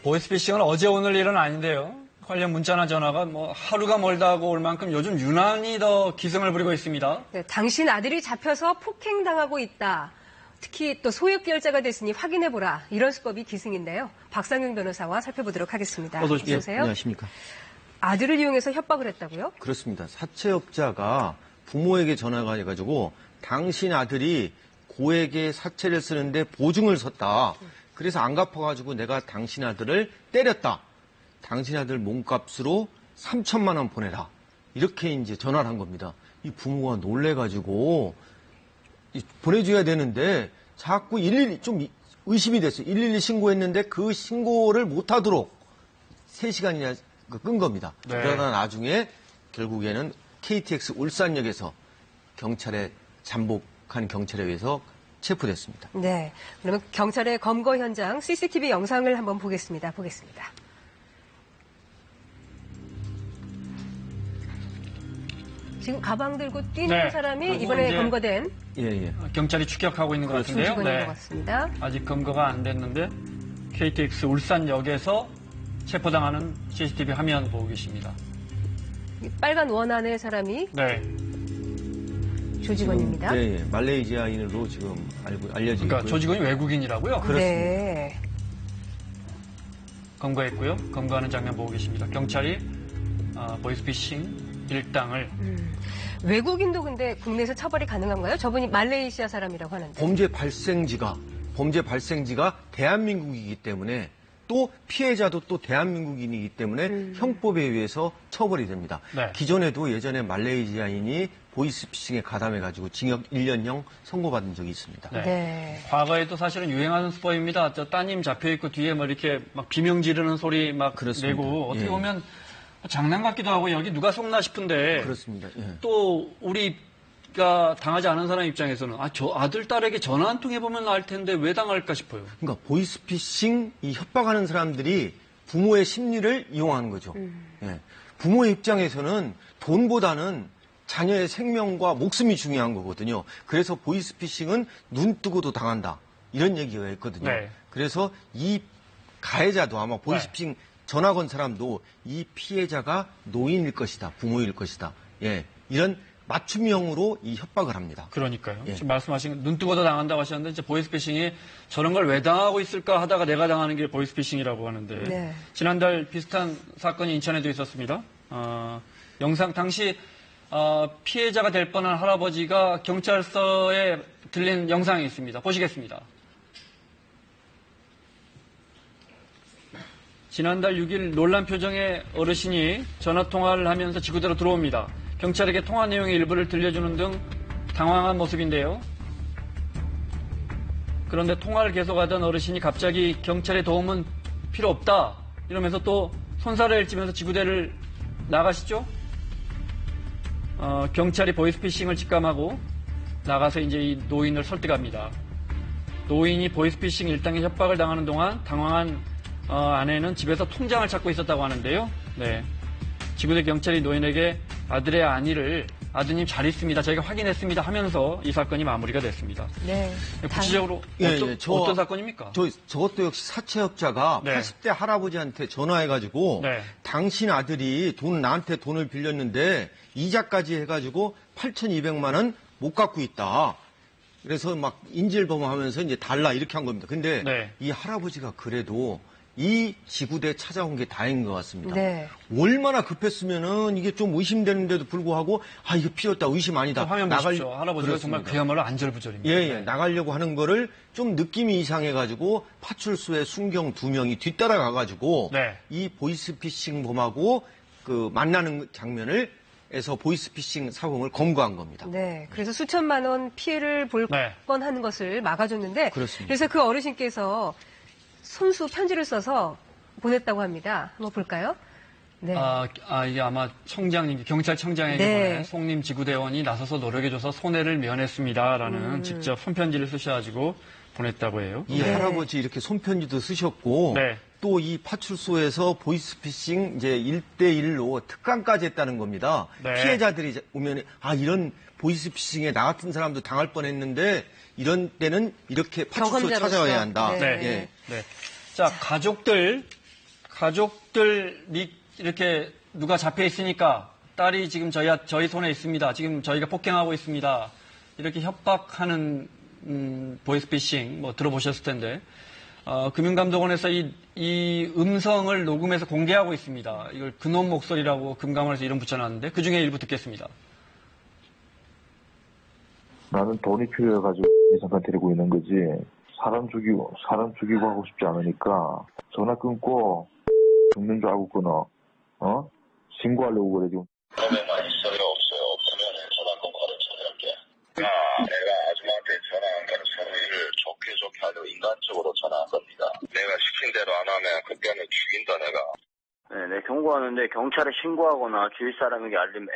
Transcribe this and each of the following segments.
보이스피싱은 어제 오늘 일은 아닌데요. 관련 문자나 전화가 하루가 멀다 하고 올 만큼 요즘 유난히 더 기승을 부리고 있습니다. 네, 당신 아들이 잡혀서 폭행당하고 있다. 특히 또 소액결제가 됐으니 확인해보라. 이런 수법이 기승인데요. 박상용 변호사와 살펴보도록 하겠습니다. 어서 오십시오. 오세요. 안녕하십니까. 아들을 이용해서 협박을 했다고요? 그렇습니다. 사채업자가 부모에게 전화가 해가지고 당신 아들이 고액의 사채를 쓰는데 보증을 섰다. 그래서 안 갚아가지고 내가 당신 아들을 때렸다. 당신 아들 몸값으로 3천만 원 보내라. 이렇게 이제 전화를 한 겁니다. 이 부모가 놀래가지고 보내줘야 되는데 자꾸 112 좀 의심이 됐어요. 112 신고했는데 그 신고를 못하도록 3시간이나 끈 겁니다. 네. 그러다 나중에 결국에는 KTX 울산역에서 경찰에 잠복한 경찰에 의해서 체포됐습니다. 네. 그러면 경찰의 검거 현장 CCTV 영상을 한번 보겠습니다. 지금 가방 들고 뛰는 네. 사람이 이번에 이제 검거된 예. 경찰이 추격하고 있는 것 같은데요. 조직원인 것 같습니다. 아직 검거가 안 됐는데 KTX 울산역에서 체포당하는 CCTV 화면 보고 계십니다. 이 빨간 원 안에 사람이 네. 조직원입니다. 예. 말레이시아인으로 지금 알려지고 그러니까 있고요. 조직원이 외국인이라고요? 네. 검거했고요. 검거하는 장면 보고 계십니다. 경찰이 보이스피싱 일당을 외국인도 근데 국내에서 처벌이 가능한가요? 저분이 말레이시아 사람이라고 하는데. 범죄 발생지가 대한민국이기 때문에 또 피해자도 또 대한민국인이기 때문에 형법에 의해서 처벌이 됩니다. 네. 기존에도 예전에 말레이시아인이 보이스피싱에 가담해가지고 징역 1년형 선고받은 적이 있습니다. 네. 네. 과거에도 사실은 유행하는 수법입니다. 저 따님 잡혀있고 뒤에 이렇게 막 비명 지르는 소리 막 그렇습니다. 내고 어떻게 예. 보면 장난 같기도 하고 여기 누가 속나 싶은데 그렇습니다. 예. 또 우리가 당하지 않은 사람 입장에서는 저 아들 딸에게 전화 한 통 해보면 알 텐데 왜 당할까 싶어요. 그러니까 보이스피싱 이 협박하는 사람들이 부모의 심리를 이용하는 거죠. 예. 부모의 입장에서는 돈보다는 자녀의 생명과 목숨이 중요한 거거든요. 그래서 보이스피싱은 눈 뜨고도 당한다. 이런 얘기가 있거든요. 네. 그래서 이 가해자도 아마 보이스피싱 전화 건 사람도 이 피해자가 노인일 것이다. 부모일 것이다. 예. 이런 맞춤형으로 이 협박을 합니다. 그러니까요. 예. 지금 말씀하신 눈 뜨고도 당한다고 하셨는데 이제 보이스피싱이 저런 걸 왜 당하고 있을까 하다가 내가 당하는 게 보이스피싱이라고 하는데 네. 지난달 비슷한 사건이 인천에도 있었습니다. 영상 당시 피해자가 될 뻔한 할아버지가 경찰서에 들린 영상이 있습니다. 보시겠습니다. 지난달 6일 놀란 표정의 어르신이 전화통화를 하면서 지구대로 들어옵니다. 경찰에게 통화 내용의 일부를 들려주는 등 당황한 모습인데요. 그런데 통화를 계속하던 어르신이 갑자기 경찰의 도움은 필요 없다 이러면서 또 손살을 일치면서 지구대를 나가시죠. 경찰이 보이스피싱을 직감하고 나가서 이제 이 노인을 설득합니다. 노인이 보이스피싱 일당의 협박을 당하는 동안 당황한 아내는 집에서 통장을 찾고 있었다고 하는데요. 네. 지구대 경찰이 노인에게 아들의 안위를 아드님 잘 있습니다. 저희가 확인했습니다 하면서 이 사건이 마무리가 됐습니다. 네. 구체적으로 어떤 사건입니까? 저것도 역시 사채업자가 네. 80대 할아버지한테 전화해가지고 네. 당신 아들이 나한테 돈을 빌렸는데 이자까지 해가지고 8,200만 원 못 갚고 있다. 그래서 막 인질범하면서 이제 달라 이렇게 한 겁니다. 근데 네. 이 할아버지가 그래도 이 지구대에 찾아온 게 다행인 것 같습니다. 네. 얼마나 급했으면은 이게 좀 의심되는데도 불구하고 이거 필요 없다 의심 아니다. 화면 보십시오. 할아버지가 그렇습니다. 정말 그야말로 안절부절입니다. 예, 나가려고 하는 거를 좀 느낌이 이상해가지고 파출소에 순경 2명이 뒤따라가가지고 네. 이 보이스피싱범하고 그 만나는 장면을 에서 보이스피싱 사범을 검거한 겁니다. 네. 그래서 수천만 원 피해를 볼 네. 뻔하는 것을 막아줬는데 그렇습니다. 그래서 그 어르신께서 손수 편지를 써서 보냈다고 합니다. 한번 볼까요? 네. 이게 아마 경찰청장에게 네. 보낸 송림 지구대원이 나서서 노력해줘서 손해를 면했습니다라는 직접 손편지를 쓰셔가지고 보냈다고 해요. 이 할아버지 이렇게 손편지도 쓰셨고 네. 또 이 파출소에서 보이스피싱 이제 1대1로 특강까지 했다는 겁니다. 네. 피해자들이 오면 이런 보이스피싱에 나 같은 사람도 당할 뻔했는데 이런 때는 이렇게 파출소 경험자로서. 찾아와야 한다. 네. 네. 예. 네. 자, 가족들 가족들 이렇게 누가 잡혀 있으니까 딸이 지금 저희 손에 있습니다. 지금 저희가 폭행하고 있습니다. 이렇게 협박하는 보이스피싱 뭐 들어보셨을 텐데 금융감독원에서 이 음성을 녹음해서 공개하고 있습니다. 이걸 그놈 목소리라고 금감원에서 이름 붙여놨는데 그 중에 일부 듣겠습니다. 나는 돈이 필요해가지고 잠깐 데리고 있는 거지. 사람 죽이고 하고 싶지 않으니까 전화 끊고 죽는 줄 알고 끊어. 신고하려고 그래 지금. problema 있어요 없어요? 없으면 전화 끊고 하루 전화할게. 내가 아줌마한테 전화 안 가는 서로를 좋게 하려 인간적으로 전화한 겁니다. 내가 시킨 대로 안 하면 그때는 죽인다 내가. 네, 경고하는데 경찰에 신고하거나 주위 사람에게 알리면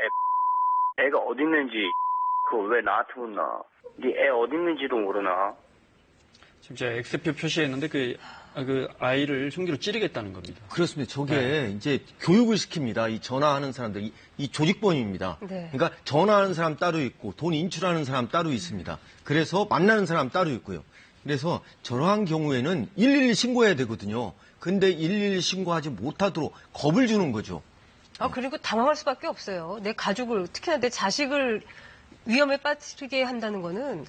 애가 어디 있는지 그거 왜 나한테 묻나? 네 애 어디 있는지도 모르나? 지금 제가 X표 표시했는데 그 아이를 흉기로 찌르겠다는 겁니다. 그렇습니다. 저게 이제 교육을 시킵니다. 이 전화하는 사람들, 이 조직범입니다. 네. 그러니까 전화하는 사람 따로 있고 돈 인출하는 사람 따로 있습니다. 그래서 만나는 사람 따로 있고요. 그래서 저러한 경우에는 112 신고해야 되거든요. 근데 112 신고하지 못하도록 겁을 주는 거죠. 그리고 당황할 수밖에 없어요. 내 가족을, 특히나 내 자식을 위험에 빠뜨리게 한다는 거는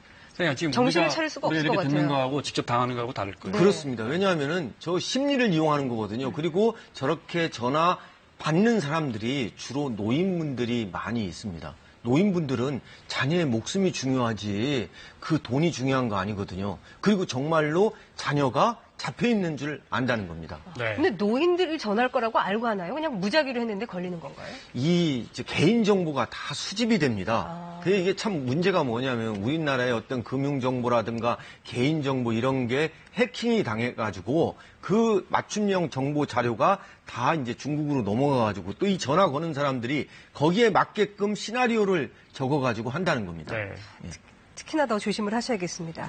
지금 정신을 차릴 수가 없을 것 이렇게 듣는 같아요. 거하고 직접 당하는 거하고 다를 거예요. 네. 그렇습니다. 왜냐하면은 저 심리를 이용하는 거거든요. 그리고 저렇게 전화 받는 사람들이 주로 노인분들이 많이 있습니다. 노인분들은 자녀의 목숨이 중요하지 그 돈이 중요한 거 아니거든요. 그리고 정말로 자녀가 잡혀 있는 줄 안다는 겁니다. 네. 근데 노인들이 전화할 거라고 알고 하나요? 그냥 무작위로 했는데 걸리는 건가요? 이 개인 정보가 다 수집이 됩니다. 근데 이게 참 문제가 뭐냐면 우리나라의 어떤 금융 정보라든가 개인 정보 이런 게 해킹이 당해가지고 그 맞춤형 정보 자료가 다 이제 중국으로 넘어가가지고 또 이 전화 거는 사람들이 거기에 맞게끔 시나리오를 적어가지고 한다는 겁니다. 네. 특히나 더 조심을 하셔야겠습니다.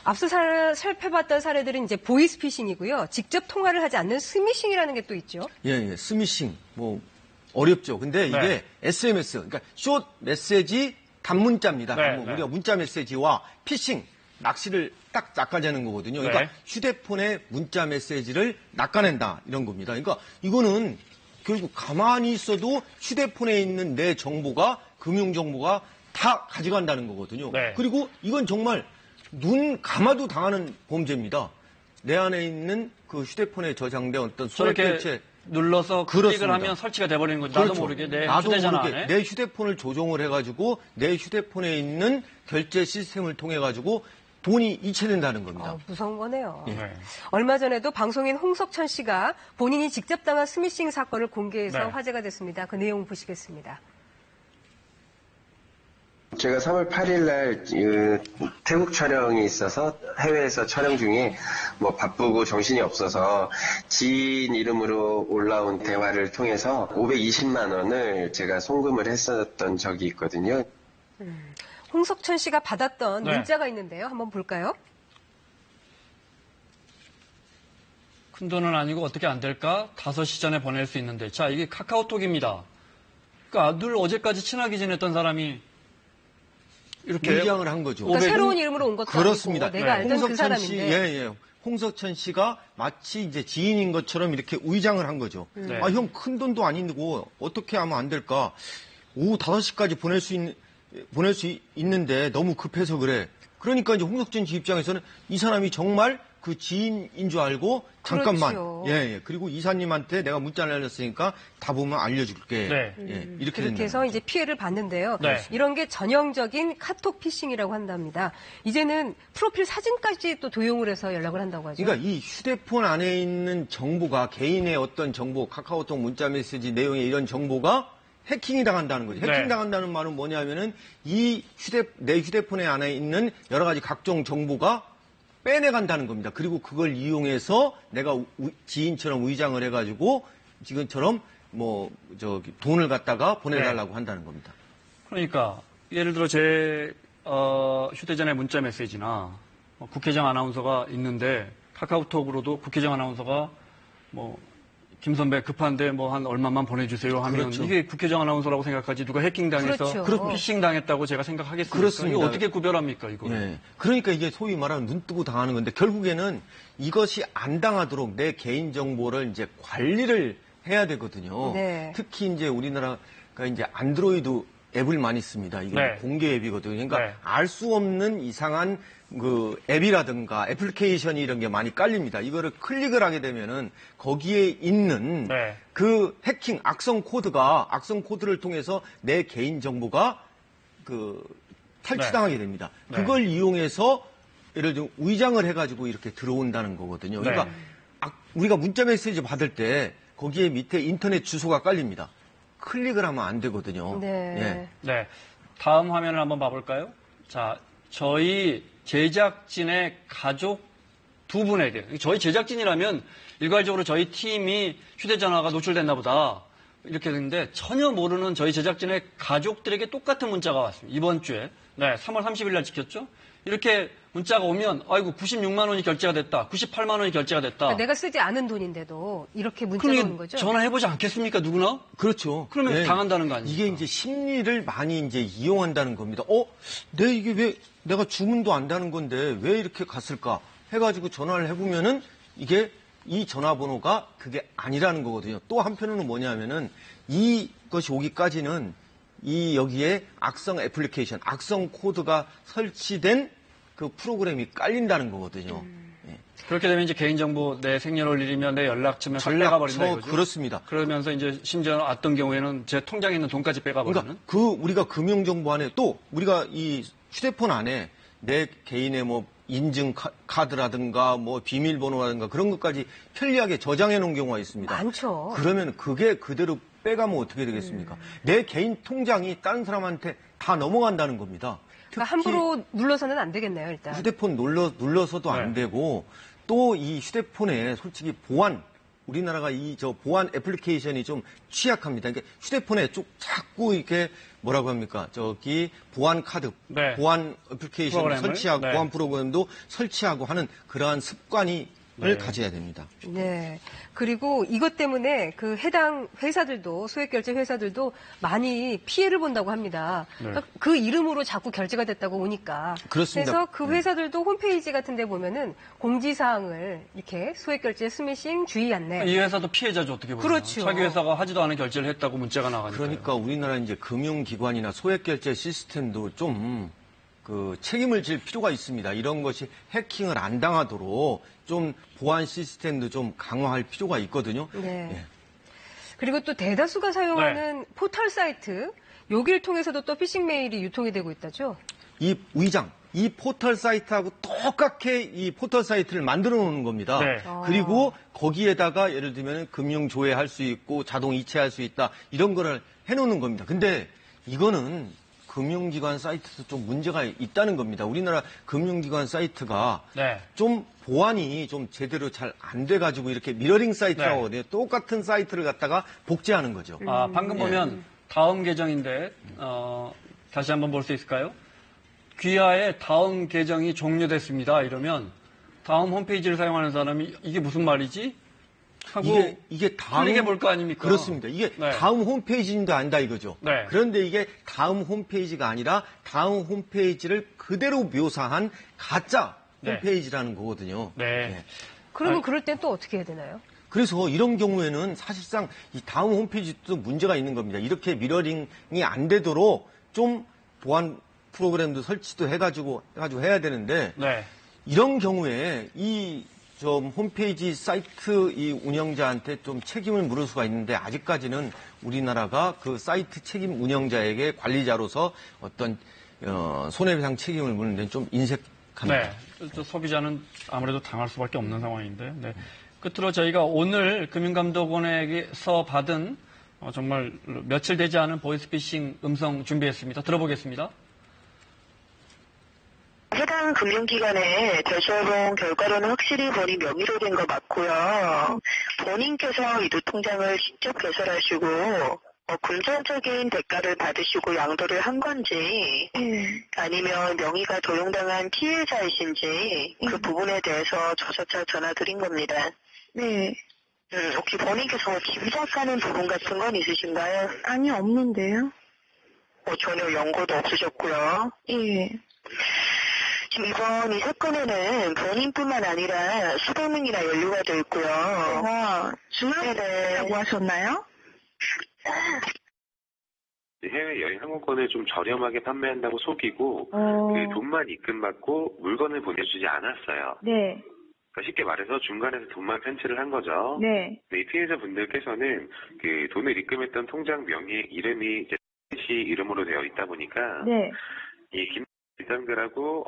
앞서 살펴봤던 사례들은 이제 보이스피싱이고요. 직접 통화를 하지 않는 스미싱이라는 게 또 있죠. 예, 스미싱 뭐 어렵죠. 근데 이게 네. SMS, 그러니까 숏 메시지 단문자입니다. 네, 뭐 네. 우리가 문자 메시지와 피싱, 낚시를 딱 낚아내는 거거든요. 그러니까 네. 휴대폰에 문자 메시지를 낚아낸다 이런 겁니다. 그러니까 이거는 결국 가만히 있어도 휴대폰에 있는 내 정보가 금융 정보가 다 가져간다는 거거든요. 네. 그리고 이건 정말 눈 감아도 당하는 범죄입니다. 내 안에 있는 그 휴대폰에 저장된 어떤 소액 저렇게 결제 눌러서 클릭을 그렇습니다. 하면 설치가 돼버리는 거죠. 나도 그렇죠. 모르게 내 나도 휴대전화 모르게 안에. 내 휴대폰을 조종을 해가지고 내 휴대폰에 있는 결제 시스템을 통해 가지고 돈이 이체된다는 겁니다. 무서운 거네요. 네. 얼마 전에도 방송인 홍석천 씨가 본인이 직접 당한 스미싱 사건을 공개해서 네. 화제가 됐습니다. 그 내용 보시겠습니다. 제가 3월 8일 날 태국 촬영이 있어서 해외에서 촬영 중에 뭐 바쁘고 정신이 없어서 지인 이름으로 올라온 대화를 통해서 520만 원을 제가 송금을 했었던 적이 있거든요. 홍석천 씨가 받았던 네. 문자가 있는데요. 한번 볼까요? 큰 돈은 아니고 어떻게 안 될까? 5시 전에 보낼 수 있는데. 자, 이게 카카오톡입니다. 그러니까 늘 어제까지 친하게 지냈던 사람이 이렇게 위장을 한 거죠. 그러니까 새로운 이름으로 온 것도 그렇습니다. 아니고 내가 알던 그 사람인데. 예. 홍석천 씨가 마치 이제 지인인 것처럼 이렇게 위장을 한 거죠. 네. 아, 형 큰 돈도 아니고 어떻게 하면 안 될까? 오후 5시까지 보낼 수 있는데 너무 급해서 그래. 그러니까 이제 홍석천 씨 입장에서는 이 사람이 정말 그 지인인 줄 알고 잠깐만. 그렇죠. 예. 그리고 이사님한테 내가 문자를 날렸으니까 답으면 알려줄게. 네. 예. 이렇게 그렇게 해서 된다는 이제 피해를 봤는데요. 네. 이런 게 전형적인 카톡 피싱이라고 한답니다. 이제는 프로필 사진까지 또 도용을 해서 연락을 한다고 하죠. 그러니까 이 휴대폰 안에 있는 정보가 개인의 어떤 정보, 카카오톡 문자 메시지 내용의 이런 정보가 해킹이 당한다는 거죠. 해킹 네. 당한다는 말은 뭐냐면은 내 휴대폰에 안에 있는 여러 가지 각종 정보가 빼내간다는 겁니다. 그리고 그걸 이용해서 내가 지인처럼 위장을 해가지고 지금처럼 돈을 갖다가 보내달라고 한다는 겁니다. 그러니까 예를 들어 제 휴대전화 문자 메시지나 국회의장 아나운서가 있는데 카카오톡으로도 국회의장 아나운서가 김 선배 급한데 뭐 한 얼마만 보내주세요 하면 그렇죠. 이게 국회의장 아나운서라고 생각하지 누가 해킹당해서 그렇죠. 피싱 당했다고 제가 생각하겠습니까? 그렇습니다. 이거 어떻게 구별합니까 이거? 예. 그러니까 이게 소위 말하는 눈 뜨고 당하는 건데 결국에는 이것이 안 당하도록 내 개인 정보를 이제 관리를 해야 되거든요. 네. 특히 이제 우리나라가 이제 안드로이드 앱을 많이 씁니다. 이게 네. 공개 앱이거든요. 그러니까 네. 알 수 없는 이상한 그 앱이라든가 애플리케이션이 이런 게 많이 깔립니다. 이거를 클릭을 하게 되면은 거기에 있는 네. 그 해킹 악성 코드를 통해서 내 개인 정보가 그 탈취당하게 됩니다. 네. 그걸 이용해서 예를 들어 위장을 해가지고 이렇게 들어온다는 거거든요. 그러니까 네. 우리가 문자 메시지 받을 때 거기에 밑에 인터넷 주소가 깔립니다. 클릭을 하면 안 되거든요. 네. 예. 네. 다음 화면을 한번 봐볼까요? 자, 저희 제작진의 가족 두 분에게, 저희 제작진이라면 일괄적으로 저희 팀이 휴대전화가 노출됐나 보다. 이렇게 됐는데 전혀 모르는 저희 제작진의 가족들에게 똑같은 문자가 왔습니다. 이번 주에. 네, 3월 30일 날 지켰죠? 이렇게 문자가 오면, 아이고, 96만 원이 결제가 됐다. 98만 원이 결제가 됐다. 그러니까 내가 쓰지 않은 돈인데도 이렇게 문자가 오는 그러니 거죠? 전화해보지 않겠습니까, 누구나? 그렇죠. 그러면 예. 당한다는 거 아닙니까? 이게 이제 심리를 많이 이제 이용한다는 겁니다. 이게 왜 내가 주문도 안다는 건데 왜 이렇게 갔을까 해가지고 전화를 해보면은 이게 이 전화번호가 그게 아니라는 거거든요. 또 한편으로는 뭐냐면은 이것이 오기까지는 여기에 악성 애플리케이션, 악성 코드가 설치된 그 프로그램이 깔린다는 거거든요. 예. 그렇게 되면 이제 개인정보, 내 생년월일이면 내 연락처면 다 빼가버린다 이거죠? 그렇습니다. 그러면서 이제 심지어 어떤 경우에는 제 통장에 있는 돈까지 빼가버리는? 그러니까 우리가 금융정보 안에 또 우리가 이 휴대폰 안에 내 개인의 뭐 인증 카드라든가 뭐 비밀번호라든가 그런 것까지 편리하게 저장해 놓은 경우가 있습니다. 많죠. 그러면 그게 그대로 빼가면 어떻게 되겠습니까? 내 개인 통장이 다른 사람한테 다 넘어간다는 겁니다. 그러니까 함부로 눌러서는 안 되겠네요, 일단. 휴대폰 눌러서도 안 네. 되고 또 이 휴대폰에 솔직히 우리나라가 보안 애플리케이션이 좀 취약합니다. 그러니까 휴대폰에 자꾸 이렇게 뭐라고 합니까? 보안 카드, 네. 보안 애플리케이션 프로그램을? 설치하고, 네. 보안 프로그램도 설치하고 하는 그러한 습관을 네. 가져야 됩니다. 네. 그리고 이것 때문에 그 해당 회사들도, 소액결제 회사들도 많이 피해를 본다고 합니다. 네. 그러니까 그 이름으로 자꾸 결제가 됐다고 오니까. 그렇습니다. 그래서 그 회사들도 홈페이지 같은 데 보면은 공지사항을 이렇게 소액결제 스미싱 주의 안내. 이 회사도 피해자죠, 어떻게 보면. 그렇죠. 자기 회사가 하지도 않은 결제를 했다고 문자가 나가니까. 그러니까 우리나라 이제 금융기관이나 소액결제 시스템도 좀 책임을 질 필요가 있습니다. 이런 것이 해킹을 안 당하도록 좀 보안 시스템도 좀 강화할 필요가 있거든요. 네. 예. 그리고 또 대다수가 사용하는 포털 사이트, 여기를 통해서도 또 피싱 메일이 유통이 되고 있다죠? 이 포털 사이트하고 똑같게 이 포털 사이트를 만들어 놓는 겁니다. 네. 그리고 거기에다가 예를 들면 금융 조회할 수 있고 자동 이체할 수 있다 이런 거를 해 놓는 겁니다. 근데 이거는 금융기관 사이트도 좀 문제가 있다는 겁니다. 우리나라 금융기관 사이트가 네. 좀 보안이 좀 제대로 잘 안 돼가지고 이렇게 미러링 사이트라고 네. 하거든요. 똑같은 사이트를 갖다가 복제하는 거죠. 방금 보면 다음 계정인데, 다시 한번 볼 수 있을까요? 귀하의 다음 계정이 종료됐습니다. 이러면 다음 홈페이지를 사용하는 사람이 이게 무슨 말이지? 하고 이게 다음 클릭해 볼 거 아닙니까? 그렇습니다. 이게 네. 다음 홈페이지인도 안다 이거죠. 네. 그런데 이게 다음 홈페이지가 아니라 다음 홈페이지를 그대로 묘사한 가짜 네. 홈페이지라는 거거든요. 네. 그러면 그럴 땐 또 어떻게 해야 되나요? 그래서 이런 경우에는 사실상 이 다음 홈페이지도 문제가 있는 겁니다. 이렇게 미러링이 안 되도록 좀 보안 프로그램도 설치도 해가지고 해야 되는데 네. 이런 경우에 좀 홈페이지 사이트 이 운영자한테 좀 책임을 물을 수가 있는데 아직까지는 우리나라가 그 사이트 책임 운영자에게 관리자로서 어떤 손해배상 책임을 물는 데는 좀 인색합니다. 네. 또 소비자는 아무래도 당할 수밖에 없는 상황인데. 네. 끝으로 저희가 오늘 금융감독원에게서 받은 정말 며칠 되지 않은 보이스피싱 음성 준비했습니다. 들어보겠습니다. 해당 금융기관의 대시해본 결과로는 확실히 본인 명의로 된 거 맞고요. 본인께서 이두통장을 직접 개설하시고 금전적인 대가를 받으시고 양도를 한 건지 아니면 명의가 도용당한 피해자이신지 그 부분에 대해서 저조차 전화드린 겁니다. 네. 혹시 본인께서 짐작하는 부분 같은 건 있으신가요? 아니요, 없는데요. 전혀 연고도 없으셨고요. 예. 지금 이번 이 사건에는 본인뿐만 아니라 수백 명이나 연루가 돼 있고요. 중앙이라고 하셨나요? 해외 여행 항공권을 좀 저렴하게 판매한다고 속이고 그 돈만 입금받고 물건을 보내주지 않았어요. 네. 그러니까 쉽게 말해서 중간에서 돈만 편취를 한 거죠. 네. 이 피해자 분들께서는 그 돈을 입금했던 통장 명의 이름이 이제 씨 이름으로 되어 있다 보니까 네. 이 김 일당들하고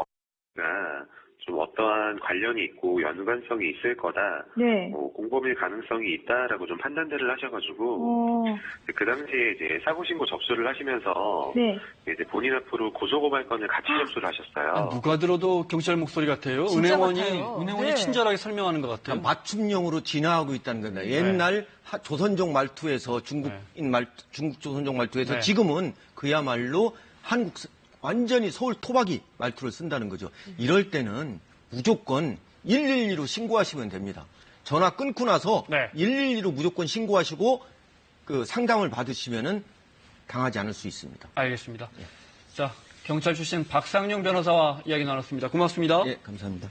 좀 어떠한 관련이 있고 연관성이 있을 거다. 네. 공범일 가능성이 있다라고 좀 판단들을 하셔가지고 그 당시에 이제 사고 신고 접수를 하시면서 네. 이제 본인 앞으로 고소고발건을 같이 접수를 하셨어요. 누가 들어도 경찰 목소리 같아요. 진짜 은행원이 같아요. 네. 친절하게 설명하는 것 같아요. 맞춤형으로 진화하고 있다는 겁니다. 옛날 조선족 말투에서 중국 조선족 말투에서 네. 지금은 그야말로 완전히 서울 토박이 말투를 쓴다는 거죠. 이럴 때는 무조건 112로 신고하시면 됩니다. 전화 끊고 나서 112로 무조건 신고하시고 그 상담을 받으시면은 당하지 않을 수 있습니다. 알겠습니다. 자, 경찰 출신 박상용 변호사와 이야기 나눴습니다. 고맙습니다. 예, 감사합니다.